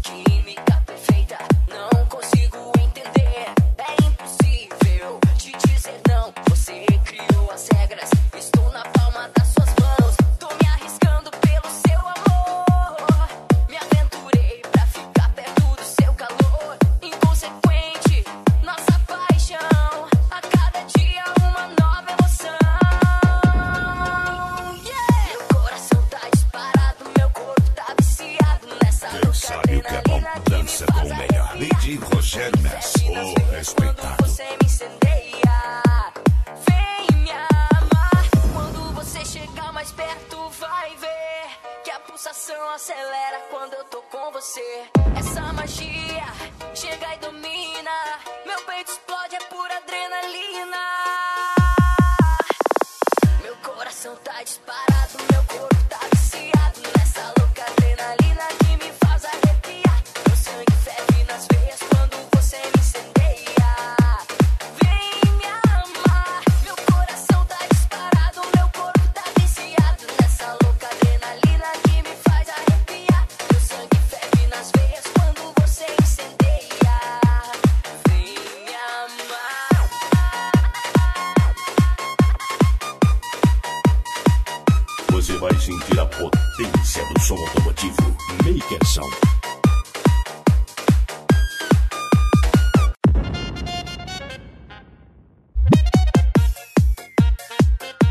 química perfeita, não consigo entender. É impossível te dizer não. Você criou as regras, estou na palma das suas mãos. Tô me arriscando pelo seu amor. Me aventurei pra ficar perto do seu calor. Inconsequente, nossa paixão. A cada dia uma nova emoção. Meu coração tá disparado, meu corpo tá viciado nessa Quem louca sabe o que é bom, adrenalina que me dança com faz o melhor. arrepiar. DJ Rogério Mess, Ferve nas o veias quando respeitado. você me incendeia. Vem me amar. Quando você chegar mais perto, vai ver que a pulsação acelera quando eu tô com você. Essa magia chega e domina. Meu peito explode, é pura adrenalina. Meu coração tá disparado, meu corpo tá viciado nessa louca adrenalina que me faz arrepiar. Meu sangue ferve nas veias quando você me incendeia. Vem me amar. Meu coração tá disparado, meu corpo tá viciado nessa louca adrenalina que me faz arrepiar. Meu sangue ferve nas veias quando você incendeia. Vem me amar. Você vai sentir a potência do som automotivo. Makerson.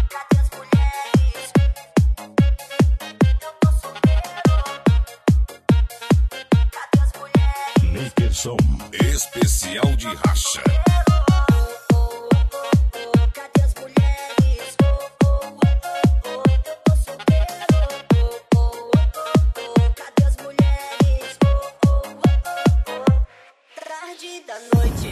Cadê as mulheres? Eu tô solteiro. Cadê as mulheres? Makerson. Especial de racha. Cadê as mulheres? Eu tô solteiro. Cadê as mulheres? Tarde da noite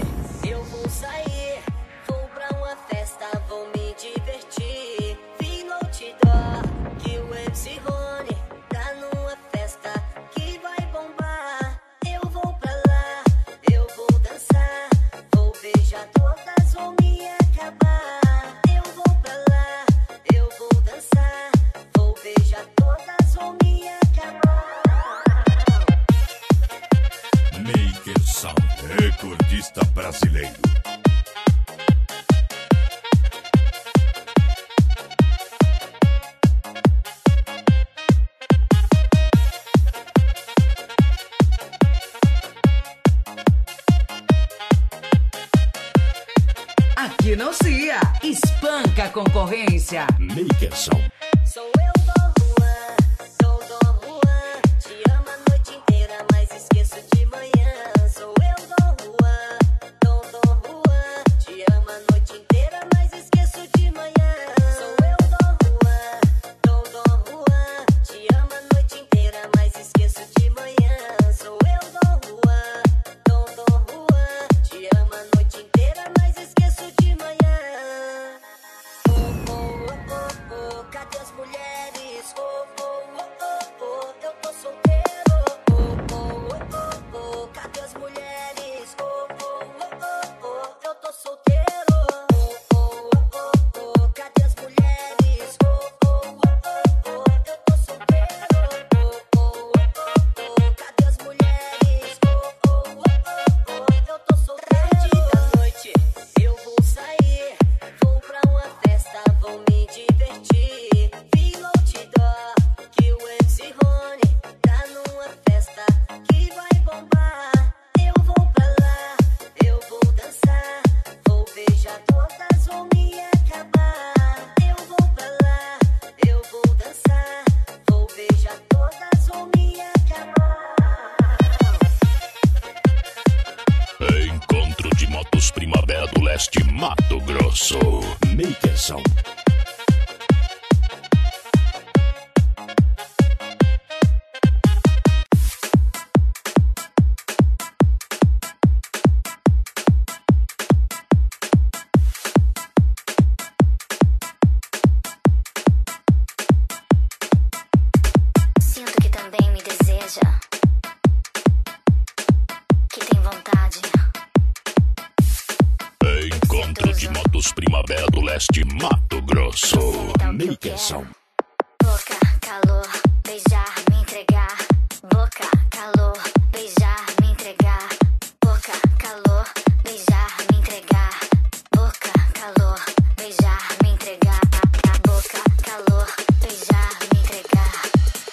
eu vou sair, vou pra uma festa, vou me divertir. Vi no outdoor que o MC Rony tá numa festa que vai bombar. Eu vou pra lá, eu vou dançar, vou beijar todas, vou me acabar. Eu vou pra lá, eu vou dançar, vou beijar todas, vou me acabar. Makerson. Recordista brasileiro. Aqui não se ia. Espanca a concorrência. Makerson. Sou eu, Dom Juan, sou Dom Juan. Te amo a noite inteira, mas esqueço de manhã. Sou eu, Dom Juan, Dom Juan. Te amo a noite inteira, mas esqueço de manhã. Sou eu, Dom Juan, Dom Juan. Te amo a noite inteira, mas esqueço de manhã. Sou eu, Dom Juan, Dom Juan. Te amo a noite inteira, mas esqueço de manhã. Cadê as mulheres? Maker Som. Boca, calor, beijar, me entregar. Boca, calor, beijar, me entregar. Boca, calor, beijar, me entregar. Boca, calor, beijar, me entregar. Boca, calor, beijar, me entregar.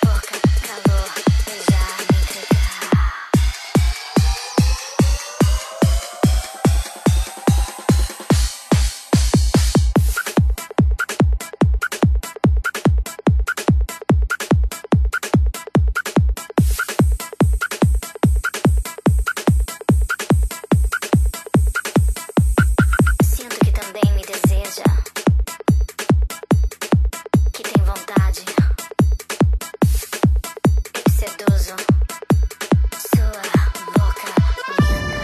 Boca, calor, beijar, me entregar. Sinto que também me deseja, que tem vontade. Eu te seduzo, sua boca linda.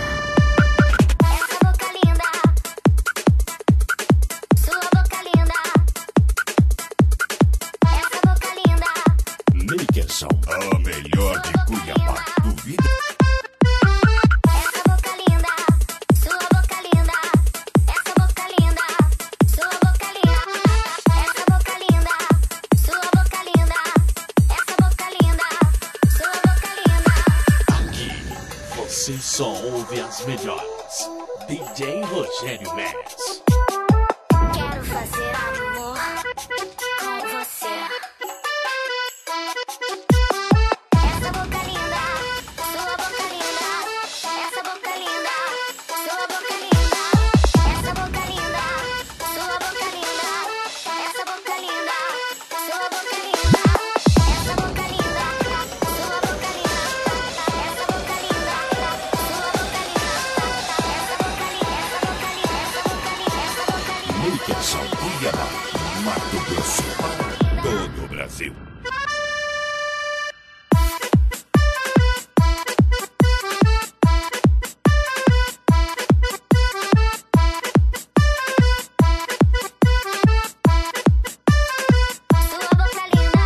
Essa boca linda, sua boca linda. Essa boca linda. Maker Som. A melhor de Cuiabá. Duvida? Essa boca linda, sua boca linda. Essa boca linda, sua boca linda. Essa boca linda, sua boca linda. Essa boca linda, sua boca linda. Aqui você só ouve as melhores. DJ Rogério Mendes. Quero fazer amor com você. Essa boca linda, sua boca linda. Essa boca linda, sua boca linda. Essa boca linda, sua boca linda. Essa boca linda, sua boca linda. Essa boca linda, sua boca linda. Essa boca linda, sua boca linda. Essa boca linda, essa boca linda, essa boca linda, essa boca linda. Maker Som. Cuiabá, Mato Grosso, todo o Brasil. Sua boca linda. Essa boca linda.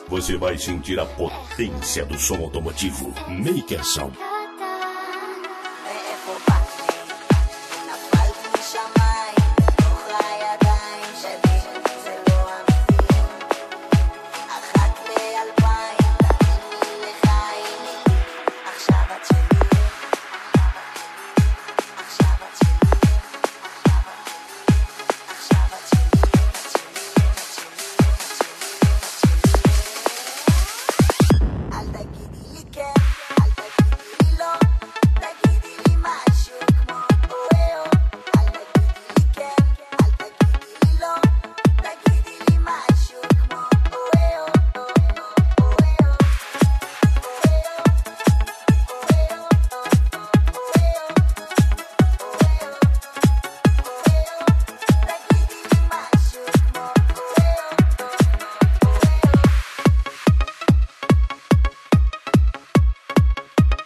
Você vai sentir a potência do som automotivo. Maker Som.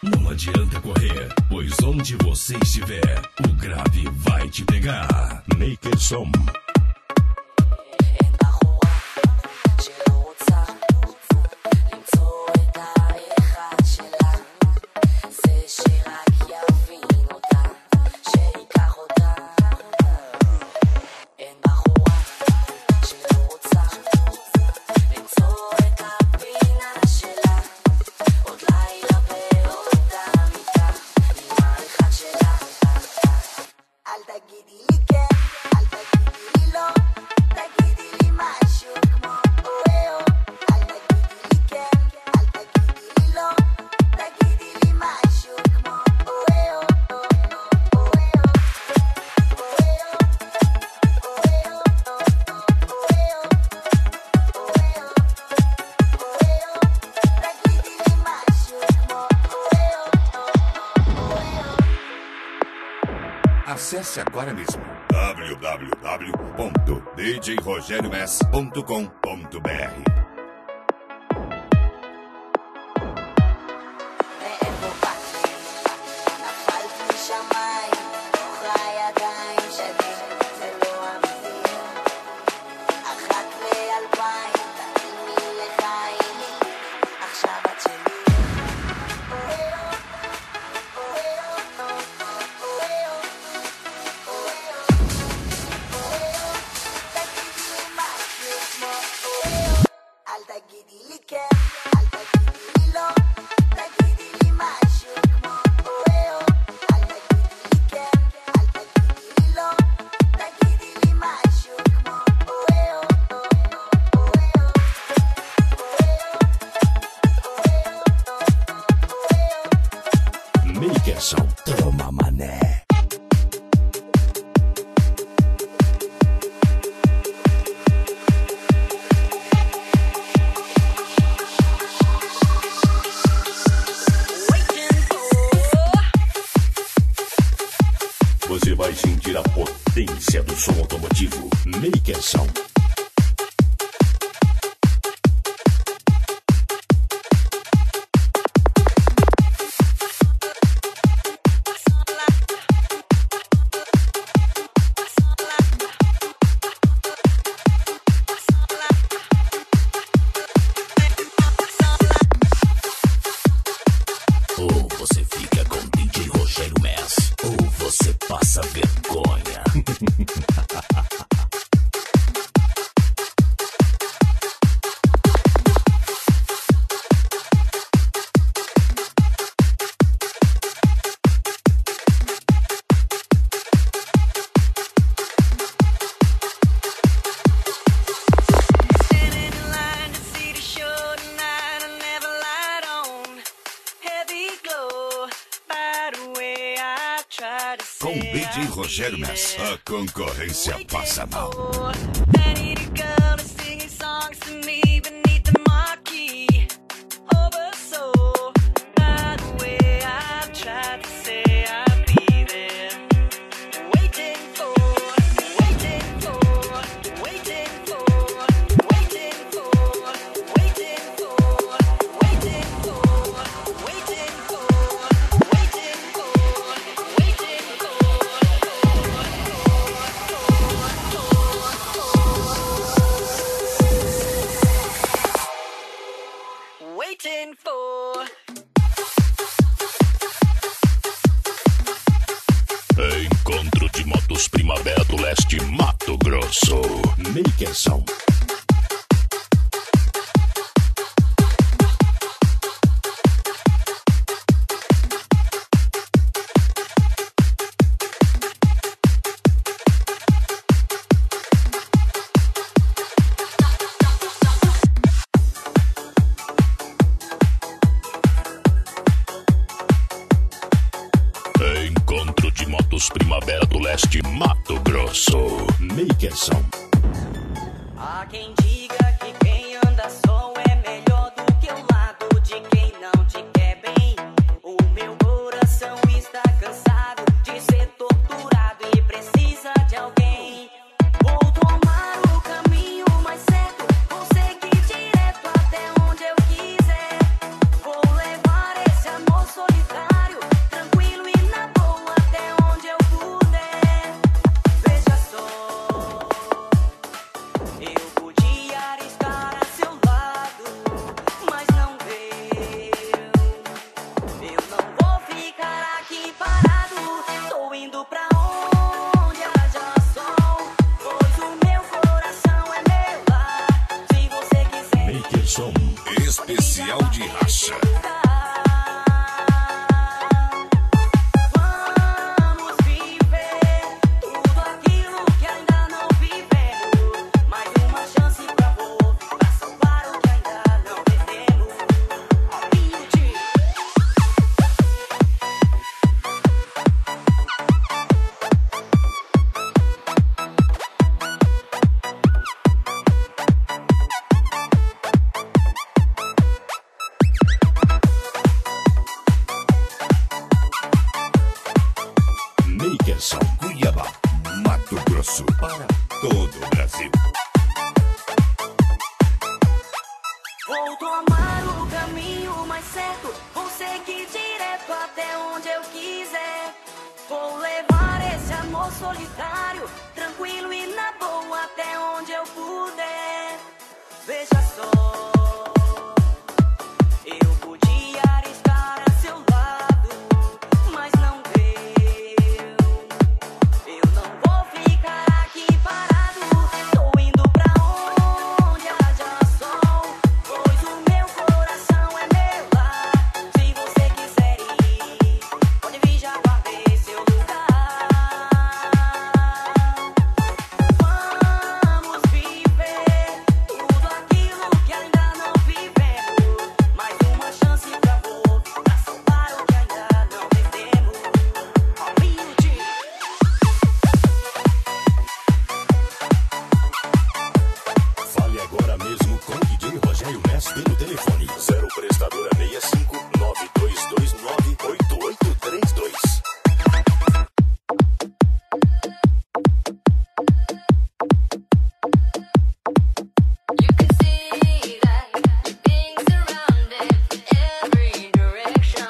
Não adianta correr, pois onde você estiver, o grave vai te pegar. Maker Som. Acesse agora mesmo www.djrogeriomess.com.br. Nafalתי משמיים, חיה Makerson, toma mané. Você vai sentir a potência do som automotivo. Makerson. Ou você fica com DJ Rogério Mess, ou você passa vergonha. Com DJ Rogério Mess, a concorrência passa mal. Waiting for. Encontro de motos Primavera do Leste, Mato Grosso. Makerson. Encontro de motos Primavera do Leste, Mato Grosso. Makerson. Há quem diga que quem anda só é melhor do que o lado de quem não te quer bem. O meu coração está cansado de ser torturado e precisa de alguém. Vou tomar o caminho mais certo, vou seguir direto até onde eu quiser. Vou levar esse amor solitário, tranquilo e na boa até onde eu puder. Veja só, eu podia estar a seu lado, mas não veio. Eu não vou ficar aqui parado, tô indo pra onde haja sol, pois o meu coração é meu lar. Se você quiser, Makerson. Especial de racha. vamos viver tudo aquilo que ainda não vivemos. Mais uma chance pra amor, pra salvar o que ainda não perdemos. Makerson. Cuiabá, Mato Grosso, para todo o Brasil. Vou tomar o caminho mais certo, vou seguir direto até onde eu quiser. Vou levar esse amor solitário, tranquilo e na boa, até onde eu puder. Veja só, eu podia estar a seu lado, mas não deu. Eu não vou ficar aqui parado, tô indo pra onde haja sol, pois o meu coração é meu lar. Se você quiser ir, pode vir, já guardei seu lugar. Vamos viver tudo aquilo que ainda não vivemos. Mais uma chance pra salvar o que ainda não perdemos. Humilde. Fale agora mesmo com o DJ Rogério Mess pelo telefone 0 prestadora 65 9229 8832. You can see that you're being surrounded in every direction.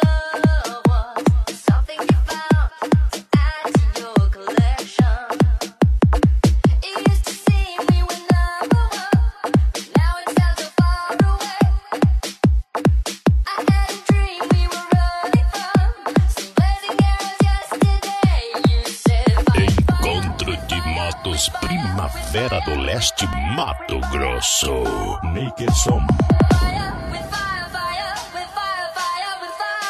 Love was something you found to add to your collection. It used to seem we were number one, but now it sounds so far away. I had a dream we were running from, some blazing arrows yesterday. You said Encontro de Motos Primavera do Leste, Mato Grosso. Maker Som. with fire, fire, with fire, fire, with fire.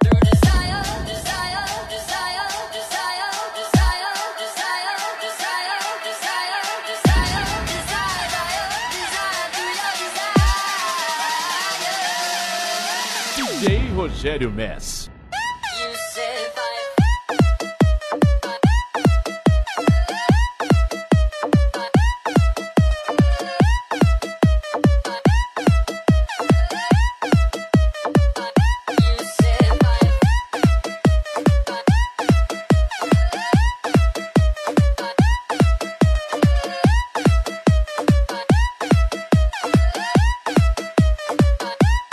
Through desire, desire, desire, desire, desire, desire, desire, desire, desire, desire, through your desire. DJ Rogério Mess. You said fire. You said fire. You said fire.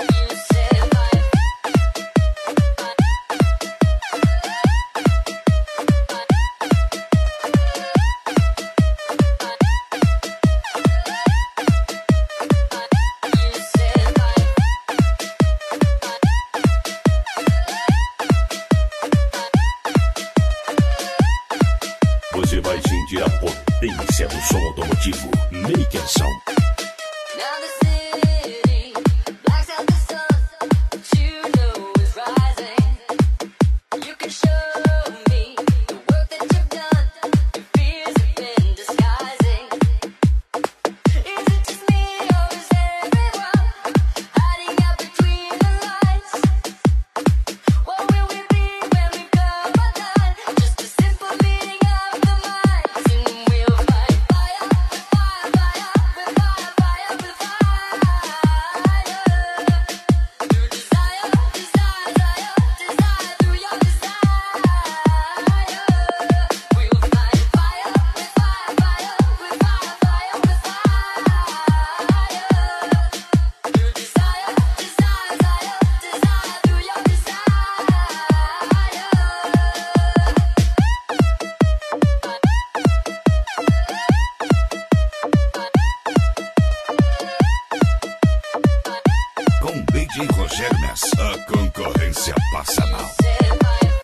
You said fire. Você vai sentir a potência do som automotivo. Maker Som. Now the city blacks out the sun, but you know it's rising. You can show me the work that you've done, your fears have been disguising. Is it just me or is everyone hiding out between the lines? What will we be when we come undone? Just a simple meeting of the minds, and we'll fight fire, fire, fire, with fire, fire, with fire. Through desire, desire, desire, through your desire. We'll fight fire, with fire, fire, with fire, fire, with fire. Through desire, desire, desire, through your Com DJ Rogério Mess, a concorrência passa mal.